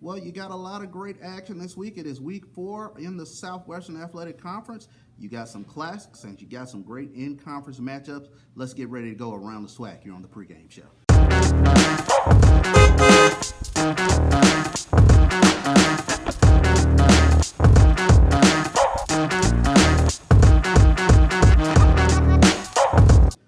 Well, you got a lot of great action this week. It is week 4 in the Southwestern Athletic Conference. You got some classics and you got some great in-conference matchups. Let's get ready to go around the SWAC here on the pregame show.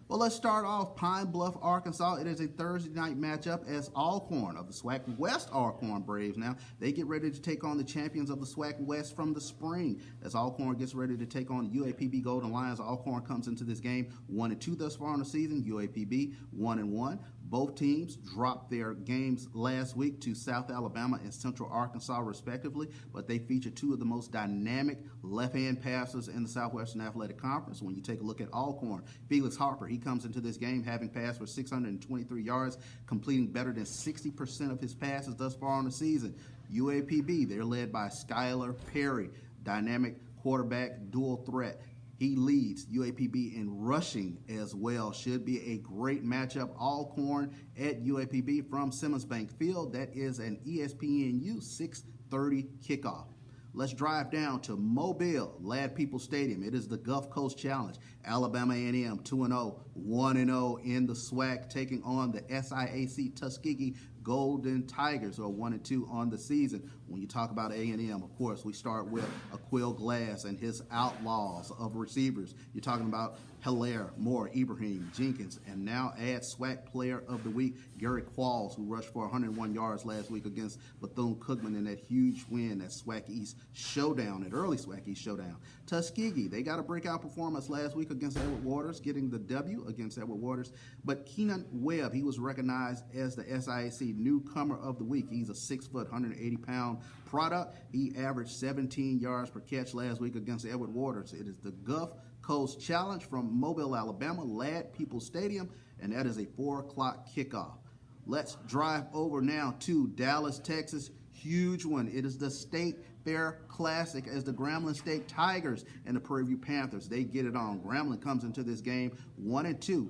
Well, let's start off Pine Bluff, Arkansas. It is a Thursday night matchup as Alcorn of the SWAC West Alcorn Braves now. They get ready to take on the champions of the SWAC West from the spring. As Alcorn gets ready to take on the UAPB Golden Lions, Alcorn comes into this game 1-2 thus far in the season, UAPB 1-1. Both teams dropped their games last week to South Alabama and Central Arkansas, respectively, but they feature two of the most dynamic left-hand passers in the Southwestern Athletic Conference. When you take a look at Alcorn, Felix Harper, he comes into this game having passed for 623 yards, completing better than 60% of his passes thus far in the season. UAPB, they're led by Skylar Perry, dynamic quarterback, dual threat. He leads UAPB in rushing as well. Should be a great matchup. Alcorn at UAPB from Simmons Bank Field. That is an ESPNU 6:30 kickoff. Let's drive down to Mobile, Lad People Stadium. It is the Gulf Coast Challenge. Alabama A&M 2-0, 1-0 in the SWAC, taking on the SIAC Tuskegee Golden Tigers, or 1-2 on the season. When you talk about A&M, of course, we start with Aquil Glass and his outlaws of receivers. You're talking about Hilaire, Moore, Ibrahim, Jenkins, and now add SWAC Player of the Week, Gary Qualls, who rushed for 101 yards last week against Bethune-Cookman in that huge win at SWAC East Showdown, at early SWAC East Showdown. Tuskegee, they got a breakout performance last week against Edward Waters, getting the W against Edward Waters. But Keenan Webb, he was recognized as the SIAC Newcomer of the Week. He's a 6-foot, 180-pound product. He averaged 17 yards per catch last week against Edward Waters. It is the Gulf Coast Challenge from Mobile, Alabama, Lad People Stadium, and that is a 4 o'clock kickoff. Let's drive over now to Dallas, Texas. Huge one. It is the State Fair Classic as the Grambling State Tigers and the Prairie View Panthers, they get it on. Grambling comes into this game 1-2.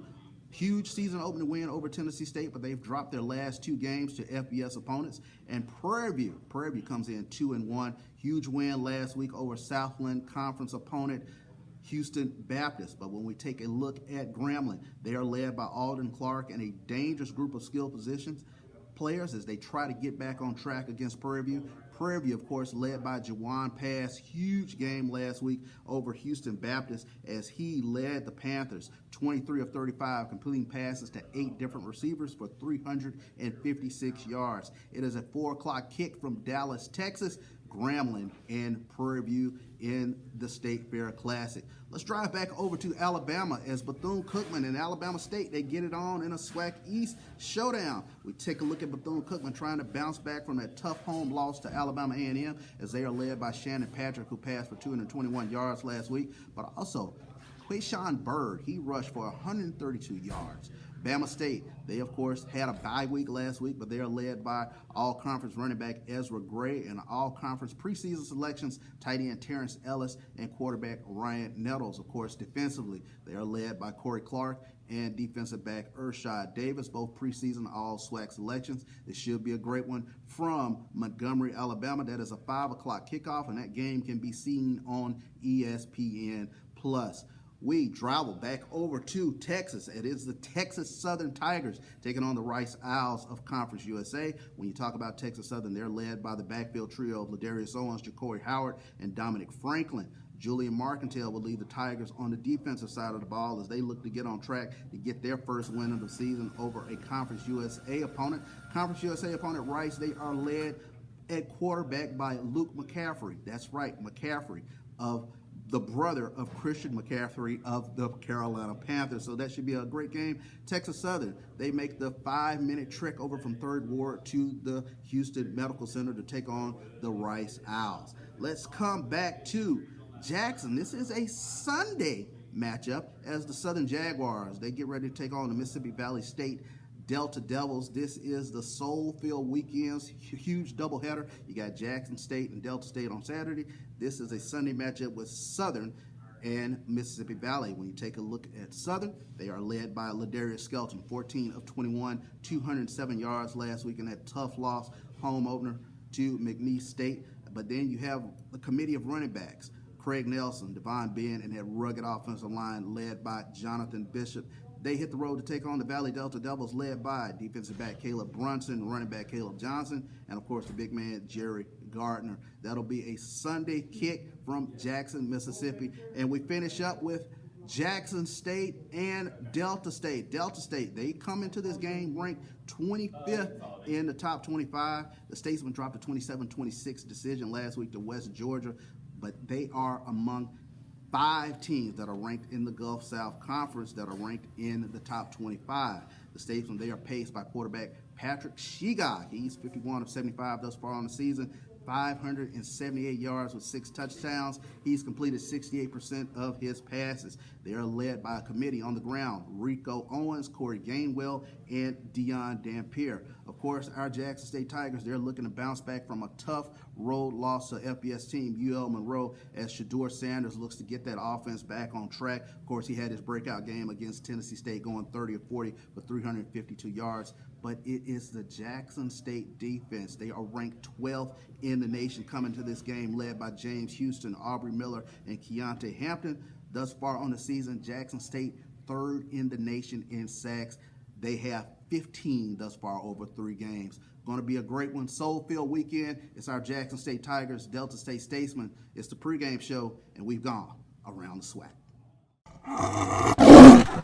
Huge season opening win over Tennessee State, but they've dropped their last 2 games to FBS opponents. And Prairie View comes in 2-1. Huge win last week over Southland Conference opponent Houston Baptist. But when we take a look at Grambling, they are led by Alden Clark and a dangerous group of skill positions players as they try to get back on track against Prairie View. Prairie View, of course, led by Jawan Pass. Huge game last week over Houston Baptist as he led the Panthers 23 of 35, completing passes to 8 different receivers for 356 yards. It is a 4 o'clock kick from Dallas, Texas. Grambling and Prairie View in the State Fair Classic. Let's drive back over to Alabama as Bethune-Cookman and Alabama State, they get it on in a SWAC East showdown. We take a look at Bethune-Cookman trying to bounce back from that tough home loss to Alabama A&M as they are led by Shannon Patrick, who passed for 221 yards last week, but also Quayshawn Bird, he rushed for 132 yards. Bama State, they of course had a bye week last week, but they are led by all-conference running back Ezra Gray and all-conference preseason selections tight end Terrence Ellis and quarterback Ryan Nettles. Of course, defensively, they are led by Corey Clark and defensive back Urshad Davis, both preseason all-SWAC selections. This should be a great one from Montgomery, Alabama. That is a 5 o'clock kickoff, and that game can be seen on ESPN+. We travel back over to Texas. It is the Texas Southern Tigers taking on the Rice Owls of Conference USA. When you talk about Texas Southern, they're led by the backfield trio of Ladarius Owens, Ja'Cory Howard, and Dominic Franklin. Julian Marcantel will lead the Tigers on the defensive side of the ball as they look to get on track to get their first win of the season over a Conference USA opponent. Conference USA opponent Rice, they are led at quarterback by Luke McCaffrey. That's right, McCaffrey, of the brother of Christian McCaffrey of the Carolina Panthers. So that should be a great game. Texas Southern, they make the 5-minute trek over from 3rd Ward to the Houston Medical Center to take on the Rice Owls. Let's come back to Jackson. This is a Sunday matchup as the Southern Jaguars, they get ready to take on the Mississippi Valley State Delta Devils. This is the Soul-filled weekends, huge doubleheader. You got Jackson State and Delta State on Saturday. This is a Sunday matchup with Southern and Mississippi Valley. When you take a look at Southern, they are led by Ladarius Skelton, 14 of 21, 207 yards last week in that tough loss home opener to McNeese State. But then you have a committee of running backs, Craig Nelson, Devon Ben, and that rugged offensive line led by Jonathan Bishop. They hit the road to take on the Valley Delta Devils led by defensive back Caleb Brunson, running back Caleb Johnson, and of course the big man Jerry Gardner. That'll be a Sunday kick from Jackson, Mississippi. And we finish up with Jackson State and Delta State. Delta State, they come into this game ranked 25th in the top 25. The Statesman dropped a 27-26 decision last week to West Georgia, but they are among 5 teams that are ranked in the Gulf South Conference that are ranked in the top 25. The Statesman, they are paced by quarterback Patrick Shigog. He's 51 of 75 thus far on the season, 578 yards with 6 touchdowns. He's completed 68% of his passes. They are led by a committee on the ground, Rico Owens, Corey Gainwell, and Deion Dampier. Of course, our Jackson State Tigers, they're looking to bounce back from a tough road loss to FBS team UL Monroe as Shador Sanders looks to get that offense back on track. Of course, he had his breakout game against Tennessee State going 30 of 40 for 352 yards. But it is the Jackson State defense. They are ranked 12th in the nation coming to this game, led by James Houston, Aubrey Miller, and Keontae Hampton. Thus far on the season, Jackson State 3rd in the nation in sacks. They have 15 thus far over 3 games. Going to be a great one. Soul-filled weekend. It's our Jackson State Tigers, Delta State Statesman. It's the pregame show, and we've gone around the SWAC.